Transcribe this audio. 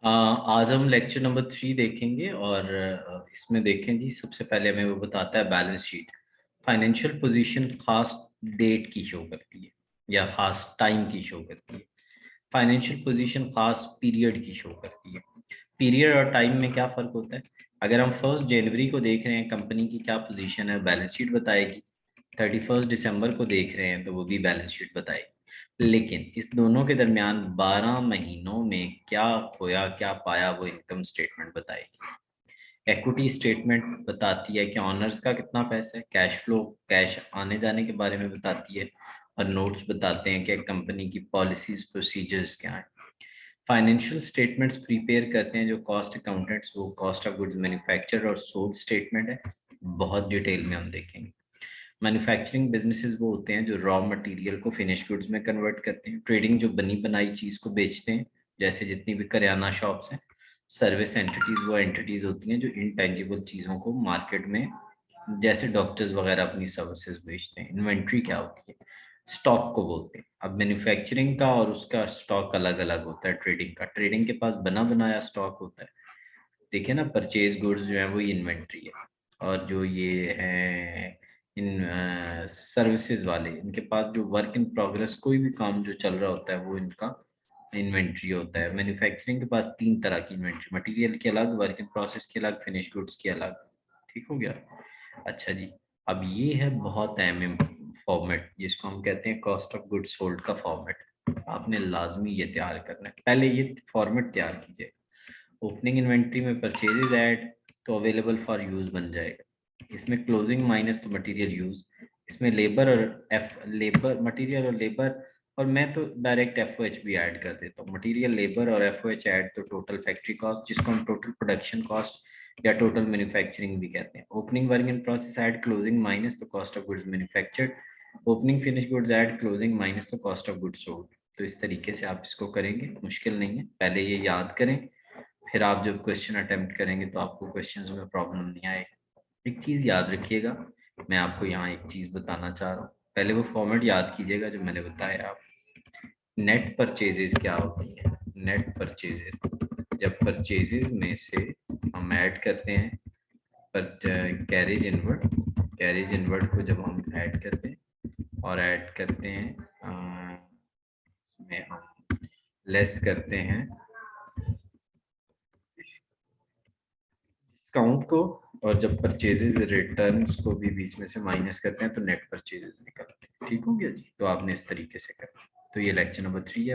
आज हम lecture number 3 देखेंगे और इसमें देखें जी। सबसे पहले हमें वो बताता है बैलेंस शीट। फाइनेंशियल पोजीशन खास डेट की शो करती है या खास टाइम की शो करती है। फाइनेंशियल पोजीशन खास पीरियड की शो करती है। पीरियड और टाइम में क्या फर्क होता है? अगर हम 1 जनवरी को देख रहे हैं, कंपनी की क्या पोजीशन है, बैलेंस शीट बताएगी। 31 दिसंबर को देख रहे हैं तो वो भी बैलेंस शीट बताएगी। लेकिन इस दोनों के दरमियान 12 महीनों में क्या खोया क्या पाया, वो इनकम स्टेटमेंट बताएगी। इक्विटी स्टेटमेंट बताती है कि ऑनर्स का कितना पैसा है, कैश फ्लो, कैश आने जाने के बारे में बताती है। और नोट्स बताते हैं कि कंपनी की पॉलिसीज प्रोसीजर्स क्या है। फाइनेंशियल स्टेटमेंट्स प्रिपेयर करते हैं जो कॉस्ट अकाउंटेंट्स, वो कॉस्ट ऑफ गुड्स मैन्युफैक्चर और सोल्ड स्टेटमेंट है। बहुत डिटेल में हम देखेंगे। मैन्युफैक्चरिंग बिजनेसेस वो होते हैं जो रॉ मटेरियल को फिनिश गुड्स में कन्वर्ट करते हैं। ट्रेडिंग जो बनी बनाई चीज को बेचते हैं, जैसे जितनी भी करियाना शॉप्स हैं। सर्विस एंटिटीज वो एंटिटीज होती हैं जो इनटेंजिबल चीजों को मार्केट में, जैसे डॉक्टर्स वगैरह अपनी सर्विसेज बेचते हैं। इन्वेंट्री क्या होती है? स्टॉक को बोलते हैं। अब मैन्युफैक्चरिंग का और उसका स्टॉक अलग अलग होता है। ट्रेडिंग का, ट्रेडिंग के पास बना बनाया स्टॉक होता है। देखिए ना, परचेज गुड्स जो है वो इन्वेंट्री है। और जो ये है इन सर्विसेज वाले, इनके पास जो वर्क इन प्रोग्रेस, कोई भी काम जो चल रहा होता है वो इनका इन्वेंट्री होता है। मैन्युफैक्चरिंग के पास 3 तरह की इन्वेंट्री, मटेरियल की अलग, वर्क इन प्रोसेस की अलग, फिनिश गुड्स की अलग। ठीक हो गया? अच्छा जी। अब ये है बहुत अहम फॉर्मेट जिसको हम कहते हैं कॉस्ट ऑफ गुड्स सोल्ड का फॉर्मेट। आपने लाजमी ये तैयार करना है, पहले ये फॉर्मेट तैयार कीजिए। ओपनिंग इन्वेंट्री में परचेजेज ऐड तो अवेलेबल फॉर यूज बन जाएगा। इसमें क्लोजिंग माइनस तो मटेरियल यूज। इसमें लेबर और एफ लेबर, मटेरियल और लेबर, और मैं तो डायरेक्ट एफ ओ एच भी ऐड कर देता हूँ। मटेरियल, लेबर और एफ ओ एच ऐड तो टोटल फैक्ट्री कॉस्ट, जिसको हम टोटल प्रोडक्शन कॉस्ट या टोटल मैन्युफैक्चरिंग भी कहते हैं। Opening work in process add closing minus तो cost of goods manufactured. Opening finish goods add closing minus तो कॉस्ट ऑफ गुड्स सोल्ड। तो इस तरीके से आप इसको करेंगे, मुश्किल नहीं है। पहले ये याद करें, फिर आप जब क्वेश्चन अटेम्प्ट करेंगे तो आपको क्वेश्चंस में प्रॉब्लम नहीं आएगी। एक चीज याद रखिएगा, मैं आपको यहाँ एक चीज बताना चाह रहा हूँ। पहले वो फॉर्मेट याद कीजिएगा जो मैंने बताया। आप नेट परचेजेस क्या होती है? नेट परचेजेस, जब परचेजेस में से हम ऐड करते हैं पर कैरेज इनवर्ड, कैरेज इनवर्ड को जब हम ऐड करते हैं और ऐड करते हैं इसमें हम लेस करते हैं डिस्काउंट को, और जब परचेजेस रिटर्न्स को भी बीच में से माइनस करते हैं तो नेट परचेजेस निकलते हैं। ठीक हो गया जी? तो आपने इस तरीके से करना। तो ये लेक्चर नंबर 3 है।